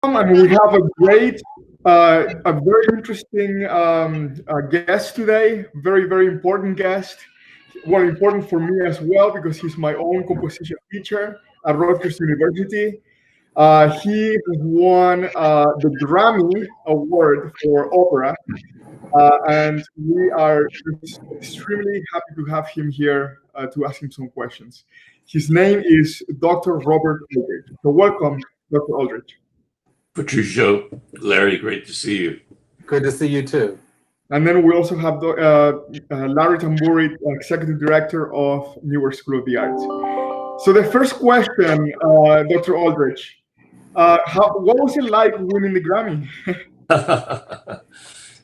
And we have a great, a very interesting guest today. Very, very important guest. Well, important for me as well because he's my own composition teacher at Rutgers University. He has won the Grammy Award for opera, and we are just extremely happy to have him here to ask him some questions. His name is Dr. Robert Aldridge. So, welcome, Dr. Aldridge. Patricia, Larry, great to see you. Good to see you too. And then we also have Larry Tamburi, Executive Director of Newark School of the Arts. So the first question, Dr. Aldridge, what was it like winning the Grammy?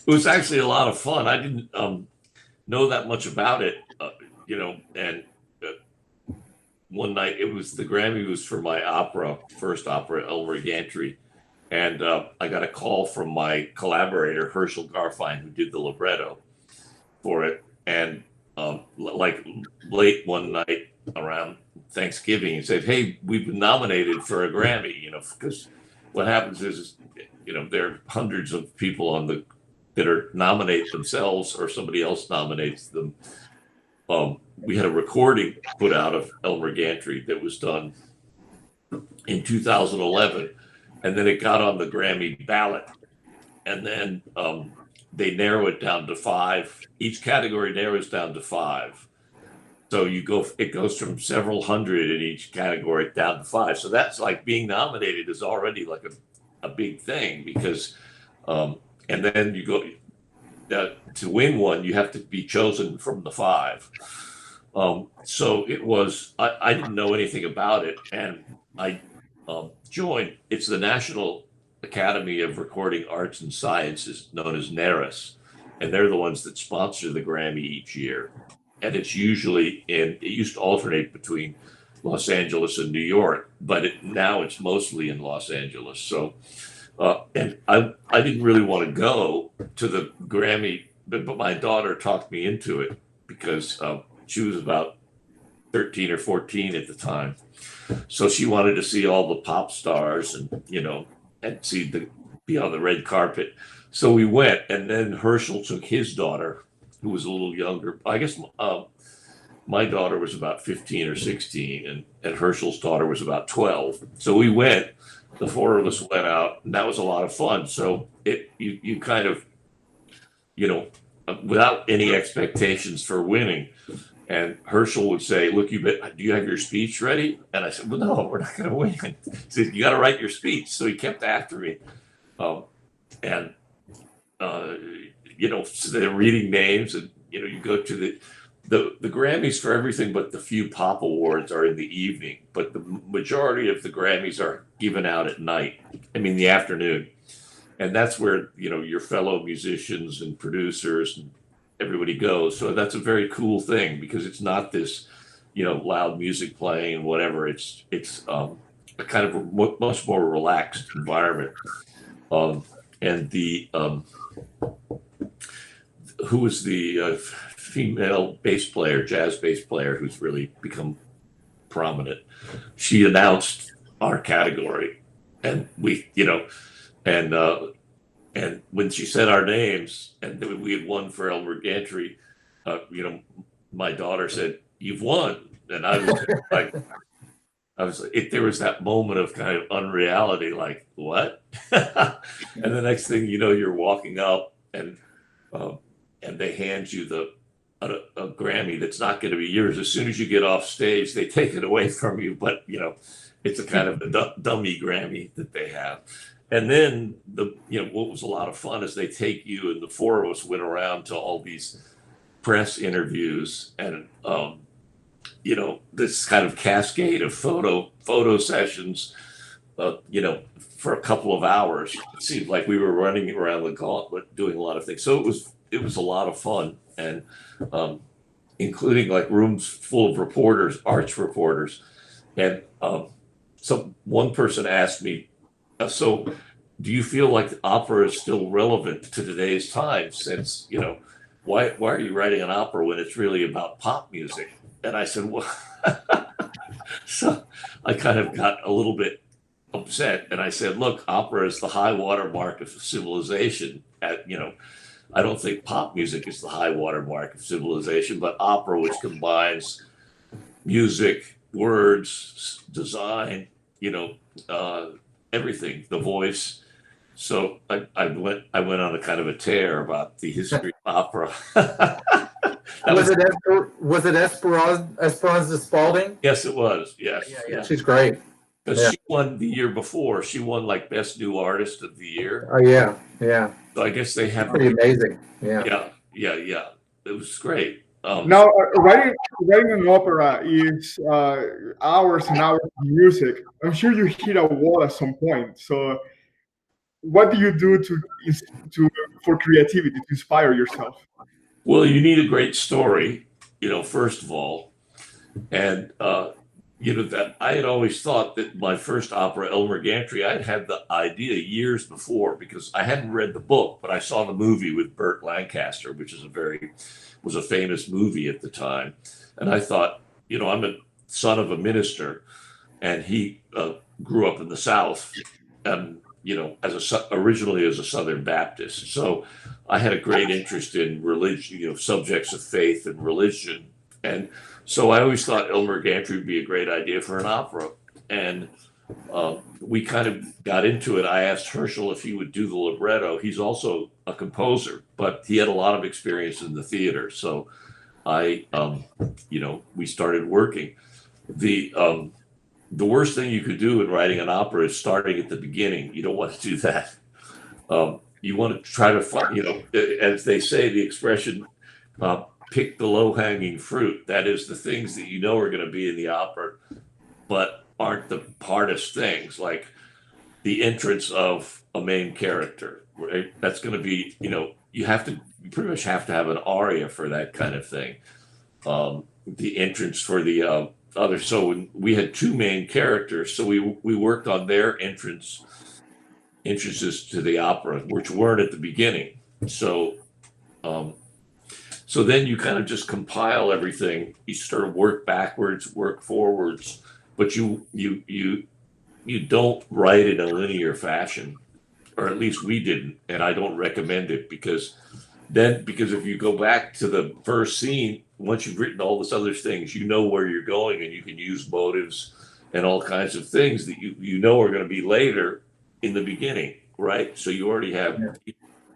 It was actually a lot of fun. I didn't know that much about it, and one night the Grammy was for my first opera, Elmer Gantry. And I got a call from my collaborator, Herschel Garfine, who did the libretto for it. And like late one night around Thanksgiving, he said, "Hey, we've been nominated for a Grammy," because what happens is, there are hundreds of people that are nominate themselves or somebody else nominates them. We had a recording put out of Elmer Gantry that was done in 2011. And then it got on the Grammy ballot. And then they narrow it down to 5. Each category narrows down to 5. So it goes from several hundred in each category down to 5. So that's like being nominated is already like a big thing because, and then you go to win one, you have to be chosen from the 5. So it was, I didn't know anything about it. And I joined. It's the National Academy of Recording Arts and Sciences, known as NARAS, and they're the ones that sponsor the Grammy each year. And it's usually it used to alternate between Los Angeles and New York, but now it's mostly in Los Angeles. So, and I didn't really want to go to the Grammy, but my daughter talked me into it because she was about 13 or 14 at the time. So she wanted to see all the pop stars and, and be on the red carpet. So we went, and then Herschel took his daughter, who was a little younger. I guess my daughter was about 15 or 16, and Herschel's daughter was about 12. So we went, the 4 of us went out, and that was a lot of fun. So you kind of, without any expectations for winning. And Herschel would say, "Look, do you have your speech ready?" And I said, "Well, no, we're not going to win." He said, "You got to write your speech." So he kept after me. So they're reading names, and, you go to the Grammys for everything but the few pop awards are in the evening. But the majority of the Grammys are given out at night. The afternoon. And that's where, your fellow musicians and producers and everybody goes. So that's a very cool thing because it's not this, loud music playing and whatever. It's a kind of a much more relaxed environment. And the who was the female jazz bass player who's really become prominent? She announced our category, and we, and when she said our names and we had won for Elmer Gantry, my daughter said, "You've won." And I was like, there was that moment of kind of unreality, like, what? And the next thing you know, you're walking up and they hand you a Grammy that's not going to be yours. As soon as you get off stage, they take it away from you. But, it's a kind of a dummy Grammy that they have. And then what was a lot of fun is they take you, and the 4 of us went around to all these press interviews and this kind of cascade of photo sessions, for a couple of hours. It seemed like we were running around the gauntlet doing a lot of things. So it was a lot of fun, and including like rooms full of reporters, arts reporters, and so one person asked me, "So, do you feel like opera is still relevant to today's time? Since why are you writing an opera when it's really about pop music?" And I said, "Well," so I kind of got a little bit upset, and I said, "Look, opera is the high water mark of civilization. I don't think pop music is the high water mark of civilization, but opera, which combines music, words, design, you know, everything, the voice." So I went on a kind of a tear about the history of opera. Was it Esperanza Spalding? Yes, it was. Yes, Yeah. She's great. because Yeah. she won the year before. She won like Best New Artist of the Year. Oh yeah. So I guess they have Pretty amazing. Yeah. Yeah. It was great. Now, writing an opera is hours and hours of music. I'm sure you hit a wall at some point. So, what do you do for creativity to inspire yourself? Well, you need a great story, first of all. And, that I had always thought that my first opera, Elmer Gantry, I'd had the idea years before because I hadn't read the book, but I saw the movie with Burt Lancaster, which was a famous movie at the time. And I thought, I'm a son of a minister, and he grew up in the South, originally as a Southern Baptist. So I had a great interest in religion, subjects of faith and religion. And so I always thought Elmer Gantry would be a great idea for an opera. And we kind of got into it. I asked Herschel if he would do the libretto. He's also a composer, but he had a lot of experience in the theater. So we started working. The worst thing you could do in writing an opera is starting at the beginning. You don't want to do that. You want to try to find, as they say, the expression, pick the low-hanging fruit. That is the things that are going to be in the opera, but aren't the hardest things, like the entrance of a main character, right? That's going to be, you pretty much have to have an aria for that kind of thing. The entrance for the so when we had two main characters, so we worked on their entrances to the opera, which weren't at the beginning. So then you kind of just compile everything. You sort of work backwards, work forwards, but you don't write in a linear fashion, or at least we didn't, and I don't recommend it because if you go back to the first scene, once you've written all this other things, you know where you're going, and you can use motives and all kinds of things that are going to be later in the beginning, right? So you already have,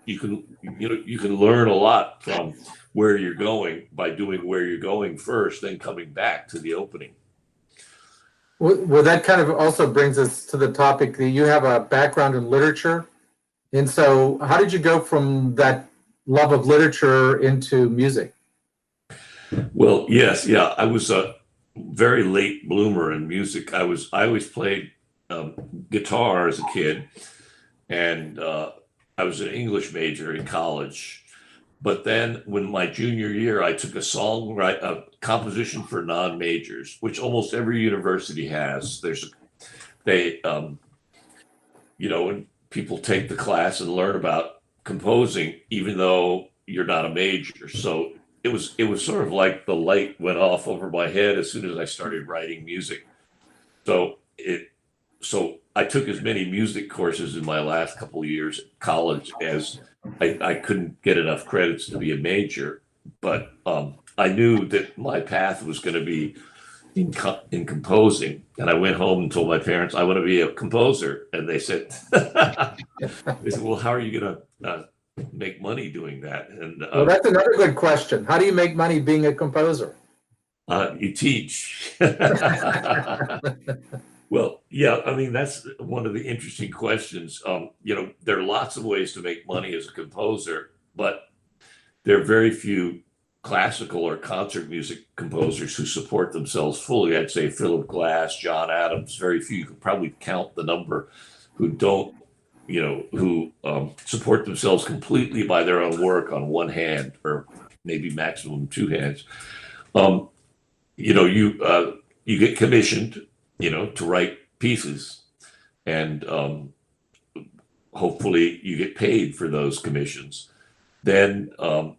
you can learn a lot from where you're going by doing where you're going first, then coming back to the opening. Well, that kind of also brings us to the topic that you have a background in literature. And so how did you go from that love of literature into music? Well, yes, yeah. I was a very late bloomer in music. I always played guitar as a kid, and I was an English major in college. But then when my junior year, I took a composition for non-majors, which almost every university has. When people take the class and learn about composing, even though you're not a major. So it was sort of like the light went off over my head as soon as I started writing music. So I took as many music courses in my last couple of years at college as I couldn't get enough credits to be a major, but I knew that my path was going to be in composing. And I went home and told my parents I want to be a composer, and they said, "Well, how are you going to make money doing that?" And well, that's another good question. How do you make money being a composer? You teach. Well, yeah, I mean, that's one of the interesting questions. There are lots of ways to make money as a composer, but there are very few classical or concert music composers who support themselves fully. I'd say Philip Glass, John Adams, very few. You could probably count the number who don't, who support themselves completely by their own work on one hand, or maybe maximum two hands. You get commissioned, to write pieces, and hopefully you get paid for those commissions. Then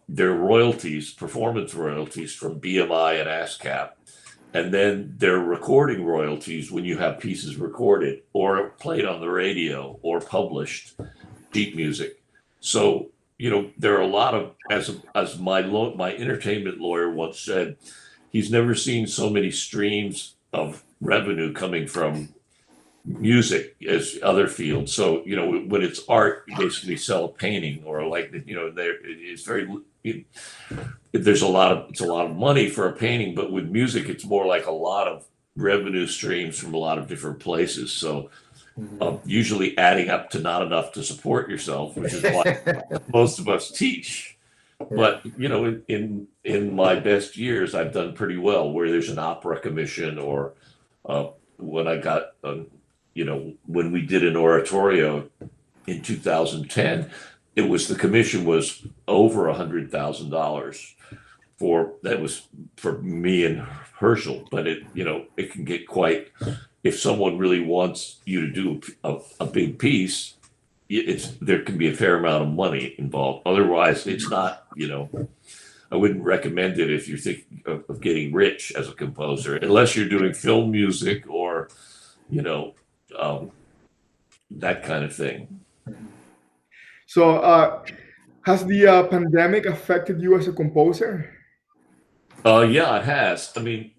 there are royalties, performance royalties from BMI and ASCAP, and then there are recording royalties when you have pieces recorded or played on the radio or published, sheet music. So, there are a lot of, as my entertainment lawyer once said, he's never seen so many streams of revenue coming from music as other fields. So, when it's art, you basically sell a painting or like, it's very, it's a lot of money for a painting, but with music, it's more like a lot of revenue streams from a lot of different places. So usually adding up to not enough to support yourself, which is why most of us teach. But in my best years, I've done pretty well. Where there's an opera commission, or when I got, when we did an oratorio in 2010, the commission was over $100,000 that was for me and Herschel. But it can get quite, if someone really wants you to do a big piece, there can be a fair amount of money involved. Otherwise, it's not, I wouldn't recommend it if you're thinking of getting rich as a composer, unless you're doing film music or, that kind of thing. So, has the pandemic affected you as a composer? Yeah, it has. I mean,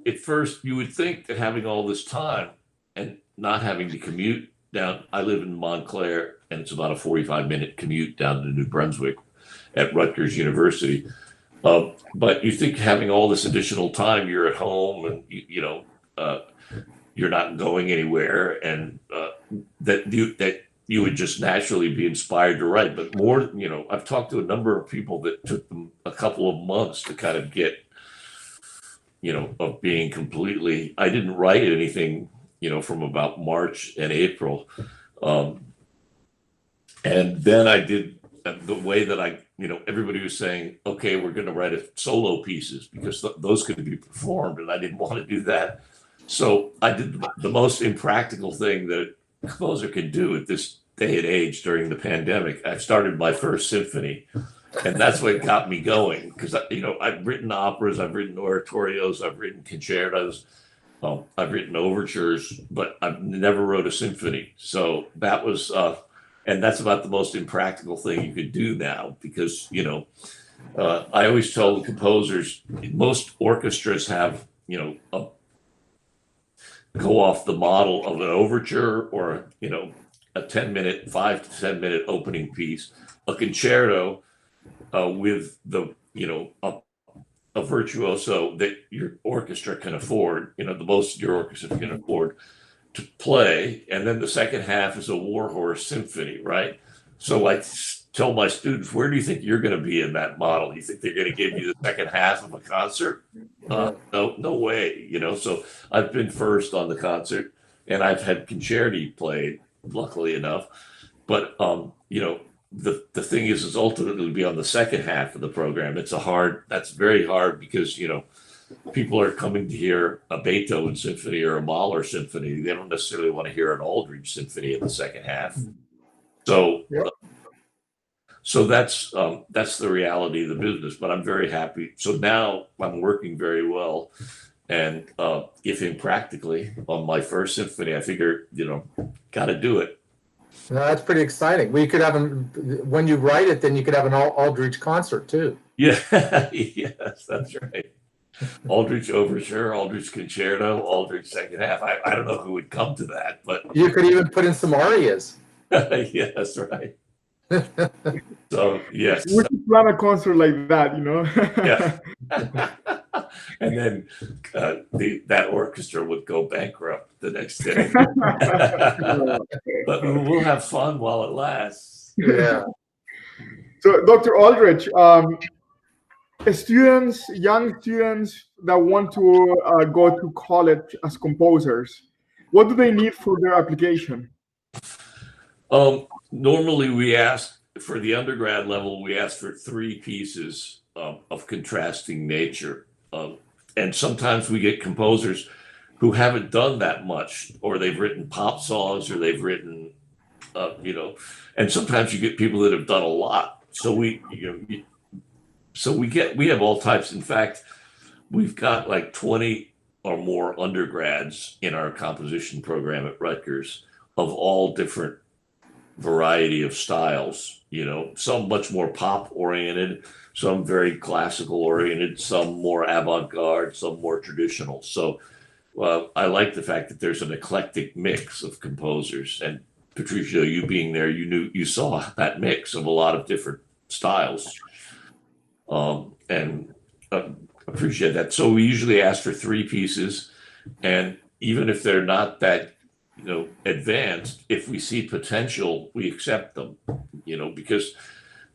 at first you would think that having all this time and not having to commute down, I live in Montclair, and it's about a 45-minute commute down to New Brunswick at Rutgers University. But you think having all this additional time, you're at home and, you're not going anywhere, and that you would just naturally be inspired to write. But more, I've talked to a number of people that took them a couple of months to kind of get, of being completely, I didn't write anything, from about March and April. And then I did the way that everybody was saying, okay, we're going to write solo pieces because those could be performed, and I didn't want to do that. So I did the most impractical thing that a composer can do at this day and age during the pandemic. I started my first symphony, and that's what got me going. Because I've written operas, I've written oratorios, I've written concertos, I've written overtures, but I've never wrote a symphony. So that was, and that's about the most impractical thing you could do now, because I always tell the composers, most orchestras have go off the model of an overture or a 10-minute, 5 to 10 minute opening piece, a concerto with the a virtuoso that your orchestra can afford, the most your orchestra can afford to play, and then the second half is a warhorse symphony, right? So I tell my students, where do you think you're going to be in that model? You think they're going to give you the second half of a concert? No way, So I've been first on the concert, and I've had concerti played, luckily enough. But the thing is ultimately to be on the second half of the program. That's very hard, because people are coming to hear a Beethoven symphony or a Mahler symphony. They don't necessarily want to hear an Aldridge symphony in the second half. So. Yep. So that's the reality of the business, but I'm very happy. So now I'm working very well, and if impractically on my first symphony, I figure got to do it. No, that's pretty exciting. We could have when you write it, then you could have an Aldridge concert too. Yeah, yes, that's right. Aldridge overture, Aldridge concerto, Aldridge second half. I don't know who would come to that, but you could even put in some arias. Yeah, that's right. So yes, we should plan a concert like that, Yeah. And then that orchestra would go bankrupt the next day. But we'll have fun while it lasts. Yeah. So, Dr. Aldridge, young students that want to go to college as composers, what do they need for their application? Normally we ask for the undergrad level, we ask for 3 pieces of contrasting nature. And sometimes we get composers who haven't done that much, or they've written pop songs, or they've written, and sometimes you get people that have done a lot. So we have all types. In fact, we've got like 20 or more undergrads in our composition program at Rutgers of all different variety of styles, some much more pop oriented, some very classical oriented, some more avant-garde, some more traditional. So I like the fact that there's an eclectic mix of composers. And Patricia, you being there, you saw that mix of a lot of different styles, and appreciate that. So we usually ask for 3 pieces, and even if they're not that advanced, if we see potential, we accept them. Because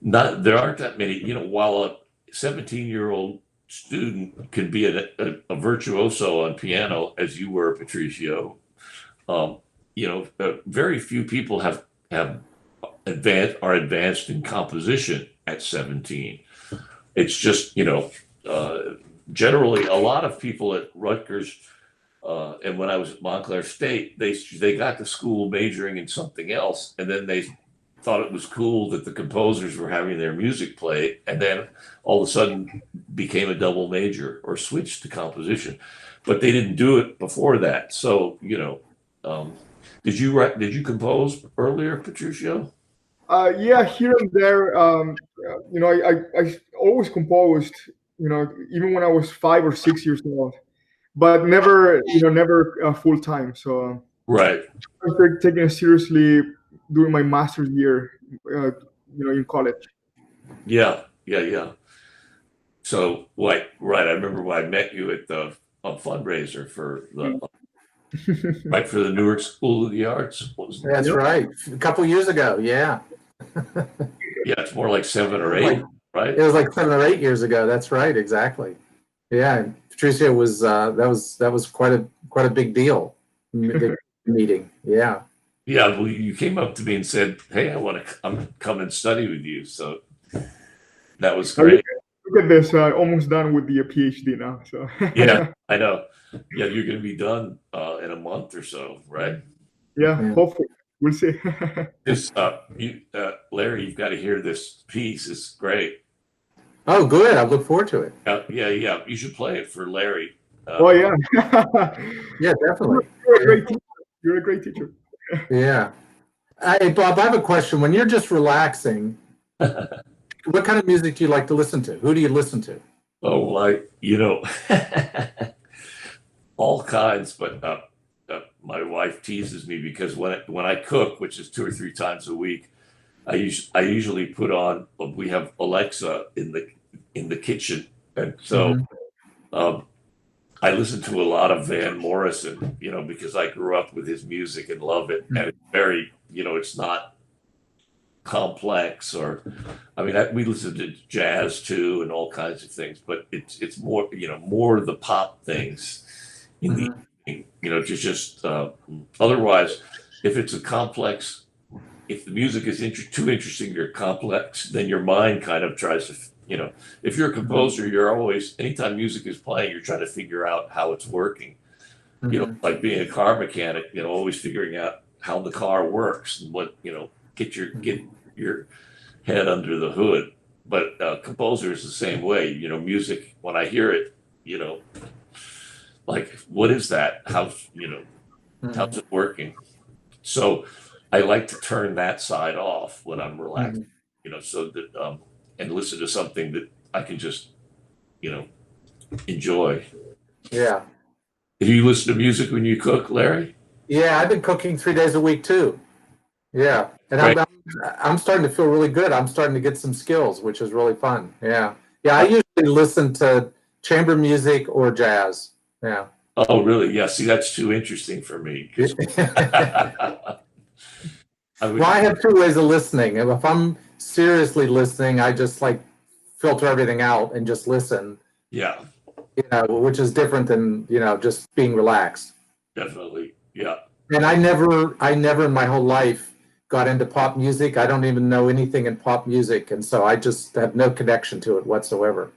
there aren't that many. While a 17-year-old student can be a virtuoso on piano, as you were, Patricio, very few people are advanced in composition at 17. It's just generally a lot of people at Rutgers, and when I was at Montclair State, they got to school majoring in something else, and then they thought it was cool that the composers were having their music played, and then all of a sudden became a double major or switched to composition. But they didn't do it before that. So did you compose earlier, Patricio? Yeah, here and there. I always composed. Even when I was 5 or 6 years old, but never full time. So Right. I started taking it seriously during my master's year, in college. Yeah. So, right. I remember when I met you at the fundraiser for the right for the Newark School of the Arts. That's right. A couple years ago. Yeah. Yeah, it's more like 7 or 8, right? It was like 7 or 8 years ago. That's right. Exactly. Yeah. Patricia was that was quite a big deal. Meeting. Yeah. Yeah. Well, you came up to me and said, "Hey, I want to come and study with you." So that was great. Look at this. Almost done with the PhD now. So Yeah, I know. Yeah, you're going to be done in a month or so, right? Yeah. Hopefully, we'll see. This, Larry, you've got to hear this piece. It's great. Oh, good. I look forward to it. Yeah. You should play it for Larry. Oh yeah. Yeah, definitely. You're a great teacher. Yeah. Hey, Bob, I have a question. When you're just relaxing, what kind of music do you like to listen to? Who do you listen to? Oh, all kinds. But my wife teases me because when I cook, which is 2 or 3 times a week, I usually put on. We have Alexa in the kitchen, and so I listen to a lot of Van Morrison. Because I grew up with his music and love it, and it's very, it's not complex we listen to jazz too and all kinds of things, but it's more more of the pop things in the just otherwise, if it's a complex, if the music is too interesting or complex, then your mind kind of tries to if you're a composer, you're always, anytime music is playing, you're trying to figure out how it's working. Like being a car mechanic, always figuring out how the car works and what get your head under the hood. But composer is the same way. Music, when I hear it, like, what is that? How's it working? So I like to turn that side off when I'm relaxed, so that and listen to something that I can just enjoy. Yeah. Do you listen to music when you cook, Larry? Yeah, I've been cooking 3 days a week too. Yeah, and Right. I'm starting to feel really good. I'm starting to get some skills, which is really fun. Yeah. I usually listen to chamber music or jazz. Yeah. Oh, really? Yeah. See, that's too interesting for me. Well, I have 2 ways of listening. If I'm seriously listening, I just like filter everything out and just listen. Yeah. Which is different than just being relaxed. Definitely. Yeah. And I never in my whole life got into pop music. I don't even know anything in pop music, and so I just have no connection to it whatsoever.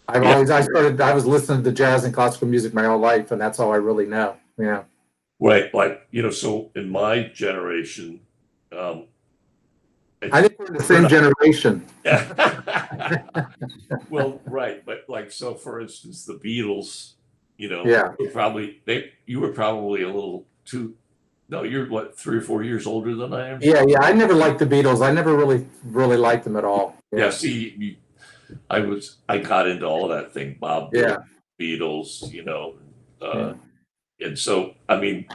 I was listening to jazz and classical music my whole life, and that's all I really know. Yeah. Right. Like, so in my generation, I think we're the same generation. Well, right. But so for instance, the Beatles, You know, Yeah. you were probably a little too. No, you're what, 3 or 4 years older than I am. Yeah, yeah. I never liked the Beatles. I never really liked them at all. Yeah. See, I got into all that thing, Bob Dylan, Yeah. Beatles, Yeah. and so I mean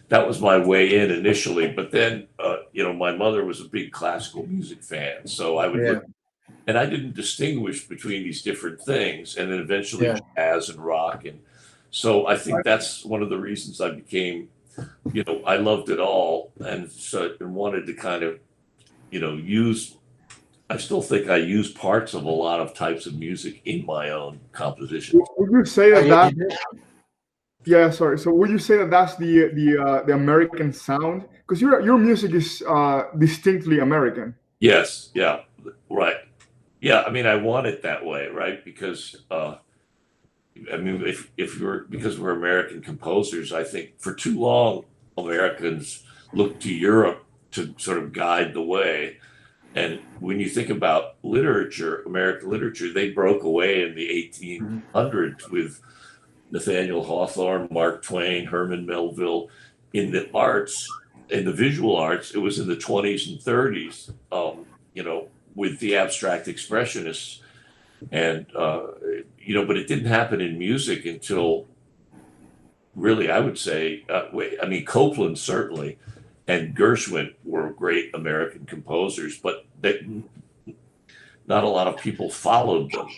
that was my way in initially, but then my mother was a big classical music fan, so I would Yeah. look, and I didn't distinguish between these different things, and then eventually Yeah. jazz and rock, and so I think that's one of the reasons I became, I loved it all, and so and wanted to kind of use. I still think I use parts of a lot of types of music in my own composition. Would you say Oh, that you did? yeah, sorry. So would you say that that's the American sound? Because your music is distinctly American. Yes, yeah, right. Yeah, I mean, I want it that way, right? Because I mean, if you're because we're American composers, I think for too long Americans looked to Europe to sort of guide the way. And when you think about literature, American literature, they broke away in the 1800s with Nathaniel Hawthorne, Mark Twain, Herman Melville. In the arts, in the visual arts, it was in the 20s and 30s, with the abstract expressionists. And, but it didn't happen in music until really, I would say, I mean, Copland certainly, and Gershwin were great American composers, but not a lot of people followed them.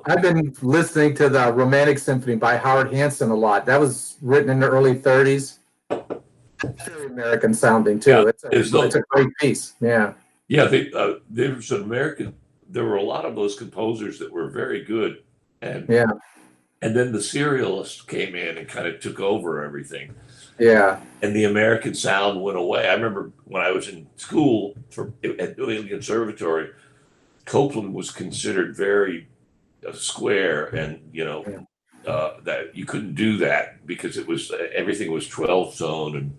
I've been listening to the Romantic Symphony by Howard Hanson a lot. That was written in the early 30s. Very American sounding too. Yeah, It's a great piece. Yeah. Yeah, there was an American. There were a lot of those composers that were very good, and Yeah. and then the serialists came in and kind of took over everything. Yeah. And the American sound went away. I remember when I was in school at New England Conservatory, Copland was considered very square, and that you couldn't do that because it was everything was 12 tone, and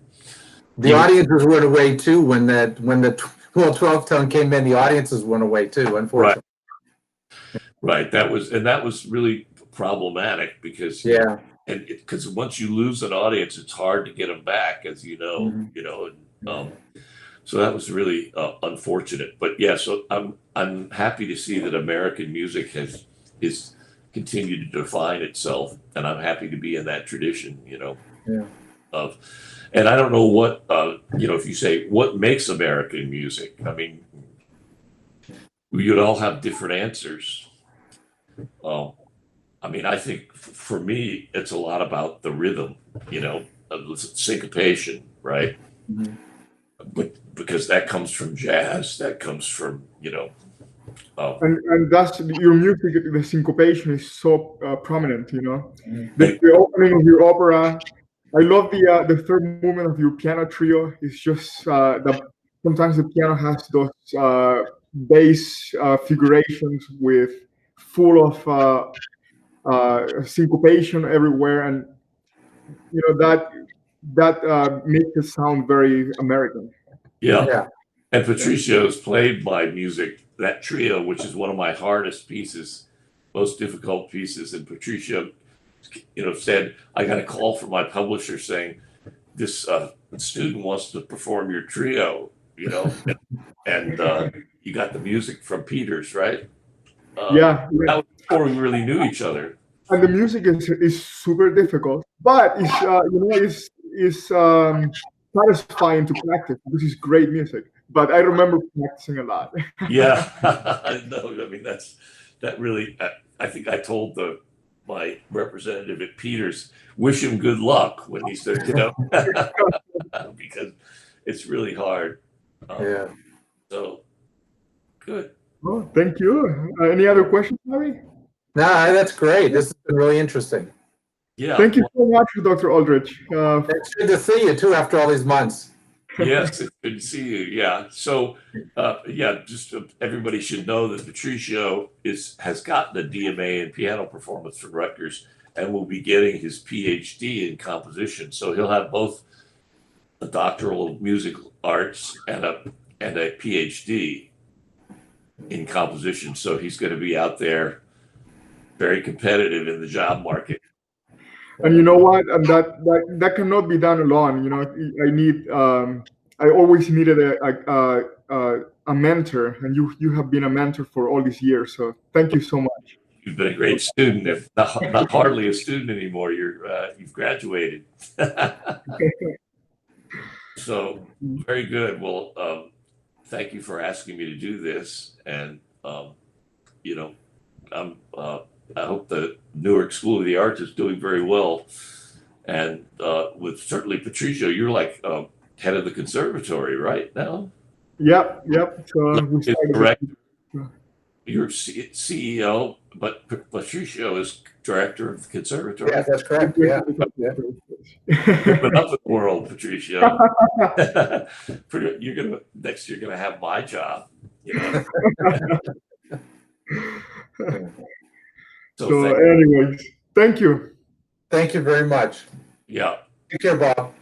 the audiences went away too when the 12 tone came in. The audiences went away too, unfortunately. Right. That was really problematic because because once you lose an audience, it's hard to get them back, as you know. So that was really unfortunate. But yeah, so I'm happy to see that American music is continued to define itself, and I'm happy to be in that tradition. And I don't know what if you say what makes American music, I mean, you'd all have different answers. I mean, I think for me, it's a lot about the rhythm, syncopation, right? But because that comes from jazz, that comes from, and that's your music. The syncopation is so prominent. The opening of your opera. I love the third movement of your piano trio. It's just sometimes the piano has those bass figurations with full of syncopation everywhere, and that makes it sound very American. Yeah. And Patricia has played my music, that trio, which is one of my hardest pieces, most difficult pieces. And Patricia, said, I got a call from my publisher saying, this student wants to perform your trio, and you got the music from Peters, right? Yeah. That was before we really knew each other. And the music is super difficult, but it's satisfying to practice because it's great music. But I remember practicing a lot. Yeah, no, I mean that really. I think I told my representative at Peters, wish him good luck when he said, because it's really hard. So good. Oh, thank you. Any other questions, Harry? No, that's great. This has been really interesting. Yeah. Thank you so much, Dr. Aldridge. It's good to see you too after all these months. Yes, it's good to see you. Yeah. So, just everybody should know that Patricia has gotten a DMA in piano performance from Rutgers and will be getting his PhD in composition. So he'll have both a doctoral of music arts and a PhD in composition. So he's going to be out there very competitive in the job market. And you know what? And that cannot be done alone. You know, I always needed a mentor, and you have been a mentor for all these years. So thank you so much. You've been a great student. If not hardly a student anymore, you've graduated. So very good. Well, thank you for asking me to do this, and you know, I hope the Newark School of the Arts is doing very well. And with certainly Patricia, you're like head of the conservatory right now. Yep. So we Is started. correct. You're CEO, but Patricia is director of the conservatory. Yeah, that's correct. Yeah. Moving up in the world, Patricia. You're gonna have my job. You know. So anyways, thank you. Thank you very much. Yeah. Take care, Bob.